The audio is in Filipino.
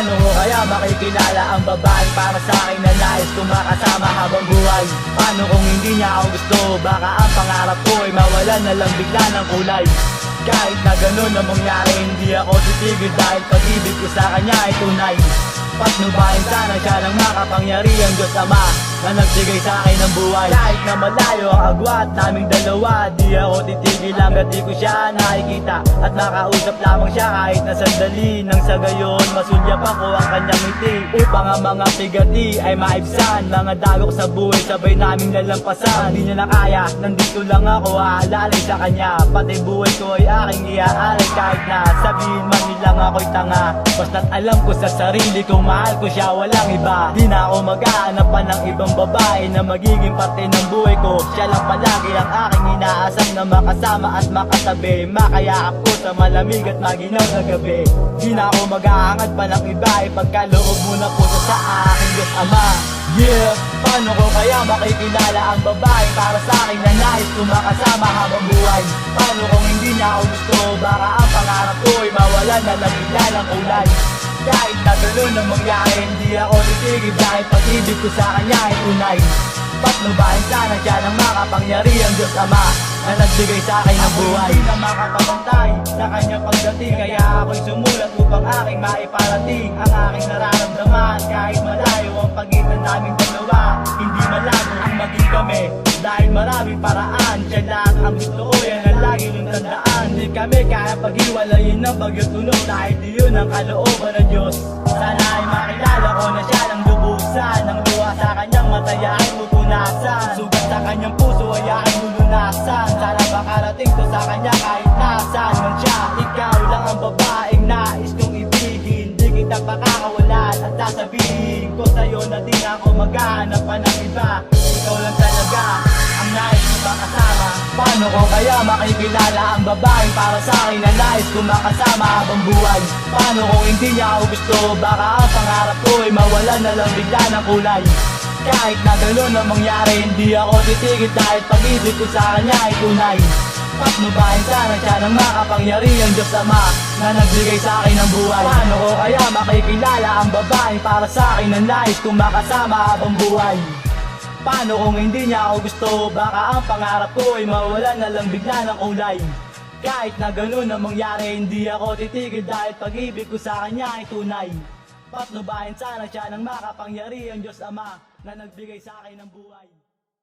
Paano ko kaya makikilala ang babae para sa akin na nais kong makasama habang buhay? Paano kung hindi niya ako gusto? Baka ang pangarap ko ay mawalan na lang bigla ng kulay. Kahit na ganun na mangyari, hindi ako titigil dahil pag-ibig ko sa kanya ay tunay. Patnubayan sana siya ng makapangyarihan Diyos Ama na nagbigay sa akin ng buhay. Kahit na malayo ang agwat naming dalawa, di ako titigil hanggat di ko siya nakikita at makausap lamang siya kahit na sandali. Nang sa gayon masulyap ako ang kanyang ngiti upang ang mga pigati ay maibsan. Mga dagok sa buhay sabay naming lalampasan. Di niya na kaya, nandito lang ako aalalay sa kanya. Pati buhay ko ay aking iaalay kahit na sabihin man nilang ako'y tanga. Basta't alam ko sa sarili kong mahal ko siya, walang iba. Di na ako maghahanap pa ng ibang babae na magiging parte ng buhay ko. Siya lang palagi ang aking inaasam na makasama at makatabi. Makayakap ko sa malamig at maginaw na gabi. Di na ako maghahangad pa ng iba, ipagkaloob muna po sa aking Diyos Ama. Yeah, paano ko kaya makikilala ang babae para sa akin na nais kong makasama habang buhay? Paano kung hindi niya ako gusto? Baka ang pangarap ko ay mawalan na lang bigla ng kulay. Kahit na gano'n na mangyari, hindi ako titigil dahil pag-ibig ko sa kanya ay tunay. Patnubayan sana siya ng makapangyarihan Diyos Ama na nagbigay sa akin ng buhay. Hindi na makapagpantay sa kanyang pagdating, kaya ako'y sumulat upang aking maiparating ang aking nararamdaman. Kahit malayo ang pagitan naming dalawa, hindi malago ang maging kami dahil maraming paraan. Siya lang ang gusto ko, yan ang lagi niyong tandaan. Di kami kaya pag-iwalayin ng bagyot tunog dahil di yun ang kalooban ng Diyos. Sana ay makilala ko na siya ng lubusan, ng luha sa kanyang mataya ay pupunasan, sugat sa kanyang puso ay aking lulunasan. Sana makarating to sa kanya kahit nasaan man siya. Ikaw lang ang babaeng nais kong ibigin, di kita pakakawalan at sasabihin ko sa'yo na di na ako maghahanap pa ng iba. Ikaw lang talaga ang nais ko makasama. Paano ko kaya makikilala ang babae para sa akin na nais kong makasama habang buhay? Paano kung hindi niya ako gusto? Baka ang pangarap ko ay mawalan na lang bigla ng kulay. Kahit na gano'n na mangyari, hindi ako titigil dahil pag-ibig ko sa kanya ay tunay. Patnubayan sana siya ng makapangyarihan Diyos Ama na nagbigay sa akin ng buhay. Paano ko kaya makikilala ang babae para sa akin na nais kong makasama habang buhay? Paano kung hindi niya ako gusto? Baka ang pangarap ko ay mawalan na lang bigla ng kulay. Kahit na gano'n na mangyari, hindi ako titigil dahil pag-ibig ko sa kanya ay tunay. Patnubayan sana siya ng makapangyarihan Diyos Ama na nagbigay sa akin ng buhay.